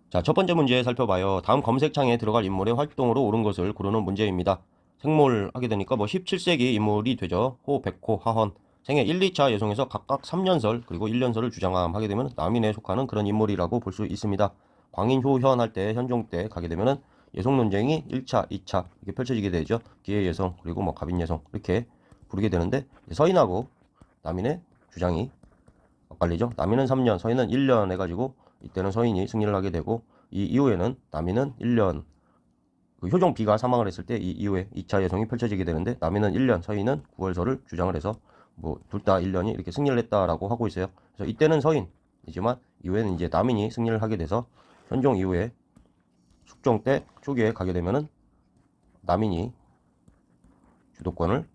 자, 첫 번째 문제 살펴봐요. 다음 검색창에 들어갈 인물의 활동으로 옳은 것을 고르는 문제입니다. 생몰 하게 되니까 뭐 17세기 인물이 되죠. 호, 백호, 하헌. 생애 1, 2차 예송에서 각각 3년설 그리고 1년설을 주장함 하게 되면 남인에 속하는 그런 인물이라고 볼 수 있습니다. 광인, 효현 할 때, 현종 때 가게 되면은 예송 논쟁이 1차, 2차 이렇게 펼쳐지게 되죠. 기해 예송 그리고 뭐 갑인 예송 이렇게 부르게 되는데 서인하고 남인의 주장이 엇갈리죠. 남인은 3년, 서인은 1년 해가지고 이때는 서인이 승리를 하게 되고 이 이후에는 남인은 1년 그 효종 B가 사망을 했을 때 이 이후에 2차 예송이 펼쳐지게 되는데 남인은 1년, 서인은 9월설을 주장을 해서 뭐 둘 다 1년이 이렇게 승리를 했다라고 하고 있어요. 그래서 이때는 서인이지만 이후에는 이제 남인이 승리를 하게 돼서 현종 이후에 숙종 때 초기에 가게 되면은 남인이 주도권을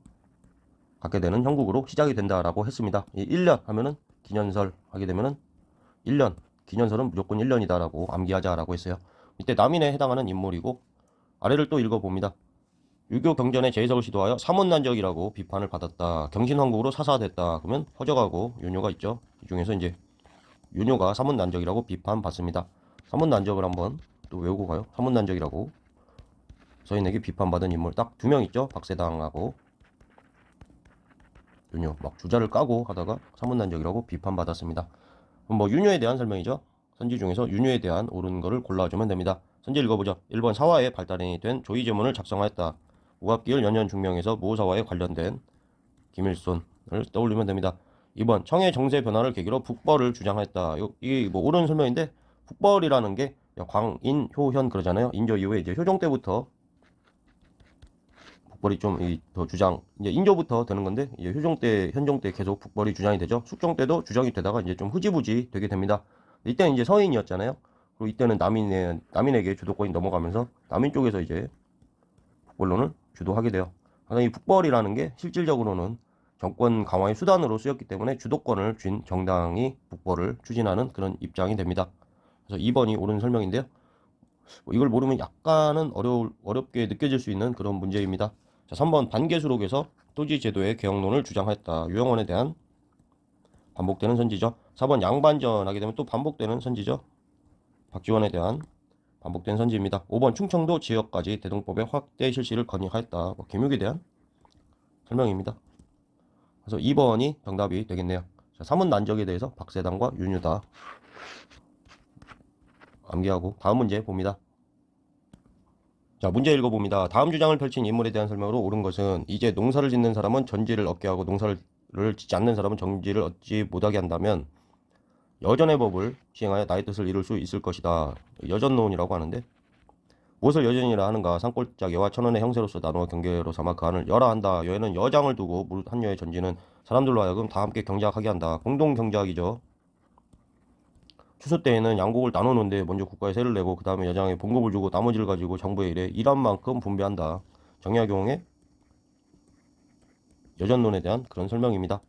갖게 되는 형국으로 시작이 된다라고 했습니다. 이 1년 하면은 기년설 하게 되면은 1년, 기년설은 무조건 1년이다라고 암기하자라고 했어요. 이때 남인에 해당하는 인물이고 아래를 또 읽어봅니다. 유교 경전에 제해석을 시도하여 사문난적이라고 비판을 받았다. 경신왕국으로 사사됐다. 그러면 허적하고 윤효가 있죠. 이 중에서 이제 윤효가 사문난적이라고 비판받습니다. 사문난적을 한번 또 외우고 가요. 사문난적이라고 서인에게 비판받은 인물 딱 두 명 있죠. 박세당하고 윤효. 막 주자를 까고 하다가 사문난적이라고 비판받았습니다. 뭐 윤효에 대한 설명이죠. 선지 중에서 윤효에 대한 옳은 거를 골라주면 됩니다. 선지 읽어보죠. 1번 사화의 발달이 된 조이제문을 작성하였다. 우압기을 연년 중명에서 무사화에 관련된 김일손을 떠올리면 됩니다. 2번 청해 정세 변화를 계기로 북벌을 주장했다. 이게 뭐 옳은 설명인데 북벌이라는 게 광인, 효현 그러잖아요. 인조 이후에 이제 효종 때부터 북벌이 좀 더 주장 이제 인조부터 되는 건데 이제 효종 때 현종 때 계속 북벌이 주장이 되죠. 숙종 때도 주장이 되다가 이제 좀 흐지부지 되게 됩니다. 이때는 이제 서인이었잖아요. 그리고 이때는 남인에게 주도권이 넘어가면서 남인 쪽에서 이제 북벌론을 주도하게 돼요. 그래서 이 북벌이라는 게 실질적으로는 정권 강화의 수단으로 쓰였기 때문에 주도권을 쥔 정당이 북벌을 추진하는 그런 입장이 됩니다. 그래서 2번이 옳은 설명인데요. 이걸 모르면 약간은 어렵게 느껴질 수 있는 그런 문제입니다. 자, 3번 반개수록에서 토지 제도의 개혁론을 주장했다. 유영원에 대한 반복되는 선지죠. 4번 양반전 하게 되면 또 반복되는 선지죠. 박지원에 대한 반복된 선지입니다. 5번 충청도 지역까지 대동법의 확대 실시를 건의하였다. 김육에 대한 설명입니다. 그래서 2번이 정답이 되겠네요. 자, 사문 난적에 대해서 박세당과 윤유다 암기하고 다음 문제 봅니다. 자, 문제 읽어봅니다. 다음 주장을 펼친 인물에 대한 설명으로 옳은 것은 이제 농사를 짓는 사람은 전지를 얻게 하고 농사를 짓지 않는 사람은 정지를 얻지 못하게 한다면 여전의 법을 시행하여 나의 뜻을 이룰 수 있을 것이다. 여전론이라고 하는데 무엇을 여전이라 하는가? 산골짜기와 천원의 형세로서 나누어 경계로 삼아 그 안을 열하 한다. 여에는 여장을 두고 무릇 한 여의 전지는 사람들로 하여금 다 함께 경작하게 한다. 공동 경작이죠. 추수 때에는 양곡을 나누는데 먼저 국가에 세를 내고 그 다음에 여장에 봉급을 주고 나머지를 가지고 정부에 일해 일한 만큼 분배한다. 정약용의 여전론에 대한 그런 설명입니다.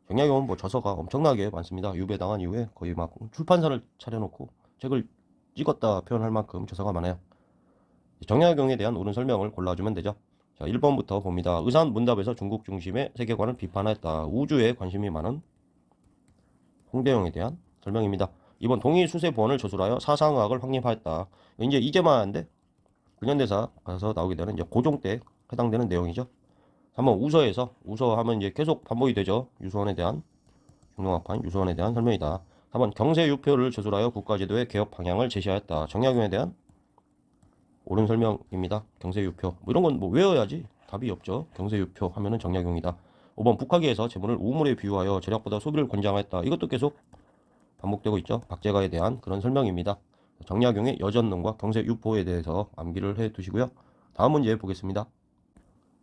정약용은 뭐 저서가 엄청나게 많습니다. 유배당한 이후에 거의 막 출판사를 차려놓고 책을 찍었다 표현할 만큼 저서가 많아요. 정약용에 대한 옳은 설명을 골라주면 되죠. 자, 1번부터 봅니다. 의산 문답에서 중국 중심의 세계관을 비판했다. 우주에 관심이 많은 홍대영에 대한 설명입니다. 2번 동의 수세보원을 저술하여 사상의학을 확립하였다. 이제 이제만 하는데 근현대사 가서 나오게 되는 이제 고종 때 해당되는 내용이죠. 3번 우서에서 우서하면 이제 계속 반복이 되죠. 유소원에 대한 중동학파인 유소원에 대한 설명이다. 4번 경세유표를 저술하여 국가제도의 개혁 방향을 제시하였다. 정약용에 대한 옳은 설명입니다. 경세유표 뭐 이런 건 뭐 외워야지 답이 없죠. 경세유표 하면은 정약용이다. 5번 북하기에서 재물을 우물에 비유하여 절약보다 소비를 권장하였다. 이것도 계속 반복되고 있죠. 박제가에 대한 그런 설명입니다. 정약용의 여전론과 경세유포에 대해서 암기를 해 두시고요. 다음 문제 보겠습니다.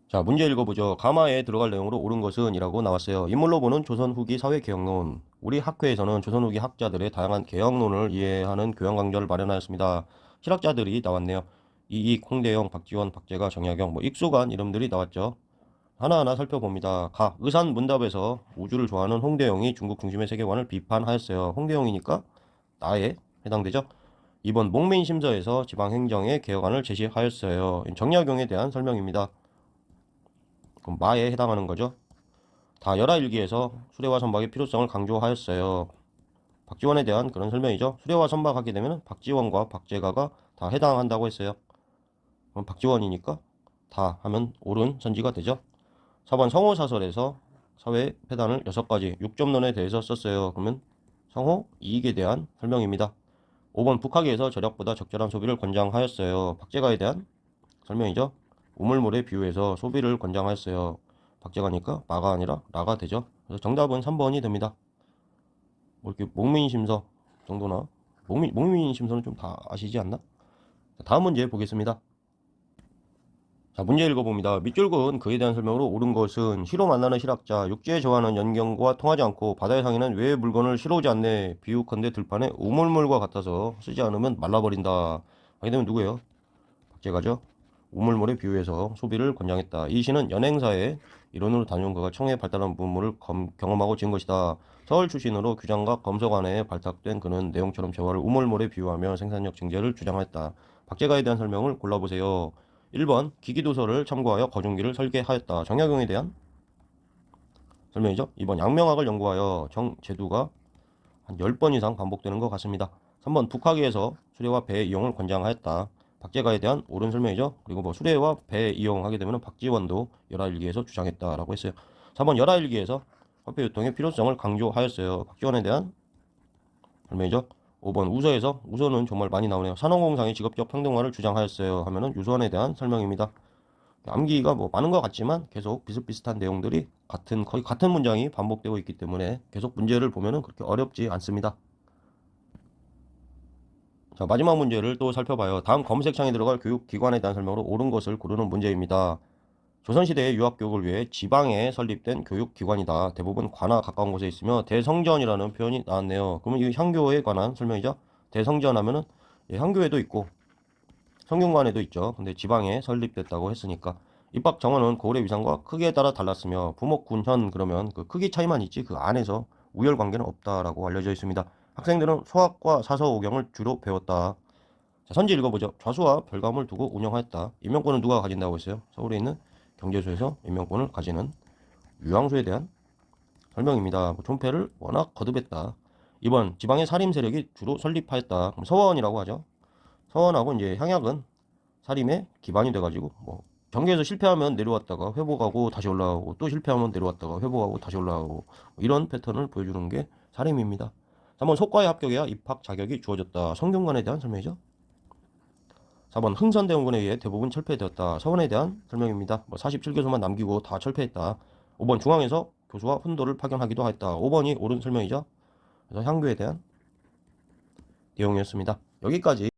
자, 문제 읽어보죠. 가마에 들어갈 내용으로 옳은 것은 이라고 나왔어요. 인물로 보는 조선 후기 사회개혁론. 우리 학회에서는 조선 후기 학자들의 다양한 개혁론을 이해하는 교양 강좌를 마련하였습니다. 실학자들이 나왔네요. 이익, 홍대영, 박지원, 박재가, 정약용, 뭐 익숙한 이름들이 나왔죠. 하나하나 살펴봅니다. 의산 문답에서 우주를 좋아하는 홍대영이 중국 중심의 세계관을 비판하였어요. 홍대영이니까 나에 해당되죠. 2번 목민심서에서 지방행정의 개혁안을 제시하였어요. 정약용에 대한 설명입니다. 그럼 마에 해당하는 거죠. 다 열하일기에서 수레와 선박의 필요성을 강조하였어요. 박지원에 대한 그런 설명이죠. 수레와 선박하게 되면 박지원과 박재가가 다 해당한다고 했어요. 그럼 박지원이니까 다 하면 옳은 선지가 되죠. 4번 성호사설에서 사회 폐단을 6가지 6점론에 대해서 썼어요. 그러면 성호 이익에 대한 설명입니다. 5번 북학에서 절약보다 적절한 소비를 권장하였어요. 박재가에 대한 설명이죠. 우물물에 비유해서 소비를 권장하였어요. 박재가니까 마가 아니라 라가 되죠. 그래서 정답은 3번이 됩니다. 뭐 이렇게 목민심서 정도나 목민심서는 좀 다 아시지 않나? 다음 문제 보겠습니다. 자, 문제 읽어봅니다. 밑줄은 그에 대한 설명으로 옳은 것은 시로 만나는 실학자, 육지에 저하는 연경과 통하지 않고 바다의 상에는 외의 물건을 실어오지 않네. 비유컨대 들판에 우물물과 같아서 쓰지 않으면 말라버린다. 하게 되면 누구예요? 박재가죠. 우물물에 비유해서 소비를 권장했다. 이 시는 연행사의 이론으로 다녀온 그가 청에 발달한 문물을 경험하고 지은 것이다. 서울 출신으로 규장과 검서관에 발탁된 그는 내용처럼 재화를 우물물에 비유하며 생산력 증대를 주장했다. 박재가에 대한 설명을 골라보세요. 1번 기기도서를 참고하여 거중기를 설계하였다. 정약용에 대한 설명이죠. 2번 양명학을 연구하여 정제두가 한 10번 이상 반복되는 것 같습니다. 3번 북학에서 수레와 배 이용을 권장하였다. 박재가에 대한 옳은 설명이죠. 그리고 뭐 수레와 배 이용하게 되면 박지원도 열하일기에서 주장했다라고 했어요. 4번 열하일기에서 화폐 유통의 필요성을 강조하였어요. 박지원에 대한 설명이죠. 5번 우서에서 우서는 정말 많이 나오네요. 산업공상의 직업적 평등화를 주장하였어요. 하면은 유서원에 대한 설명입니다. 암기가 뭐 많은 것 같지만 계속 비슷비슷한 내용들이 거의 같은 문장이 반복되고 있기 때문에 계속 문제를 보면은 그렇게 어렵지 않습니다. 자, 마지막 문제를 또 살펴봐요. 다음 검색창에 들어갈 교육기관에 대한 설명으로 옳은 것을 고르는 문제입니다. 조선시대의 유학교육을 위해 지방에 설립된 교육기관이다. 대부분 관아 가까운 곳에 있으며 대성전이라는 표현이 나왔네요. 그러면 이 향교에 관한 설명이죠. 대성전 하면은 향교에도 있고 성균관에도 있죠. 근데 지방에 설립됐다고 했으니까 입학 정원은 고을의 위상과 크기에 따라 달랐으며 부목, 군, 현 그러면 그 크기 차이만 있지 그 안에서 우열 관계는 없다라고 알려져 있습니다. 학생들은 소학과 사서 오경을 주로 배웠다. 자, 선지 읽어보죠. 좌수와 별감을 두고 운영하였다. 임명권은 누가 가진다고 했어요? 서울에 있는 경제소에서 임명권을 가지는 유황소에 대한 설명입니다. 존폐를 워낙 거듭했다. 2번 지방의 살림 세력이 주로 설립하였다. 그럼 서원이라고 하죠. 서원하고 이제 향약은 살림의 기반이 돼가지고 뭐 경기에서 실패하면 내려왔다가 회복하고 다시 올라오고 또 실패하면 내려왔다가 회복하고 다시 올라오고 이런 패턴을 보여주는 게 살림입니다. 3번 속과에 합격해야 입학 자격이 주어졌다. 성균관에 대한 설명이죠. 4번 흥선대원군에 의해 대부분 철폐되었다. 서원에 대한 설명입니다. 뭐 47교수만 남기고 다 철폐했다. 5번 중앙에서 교수와 훈도를 파견하기도 했다. 5번이 옳은 설명이죠. 그래서 향교에 대한 내용이었습니다. 여기까지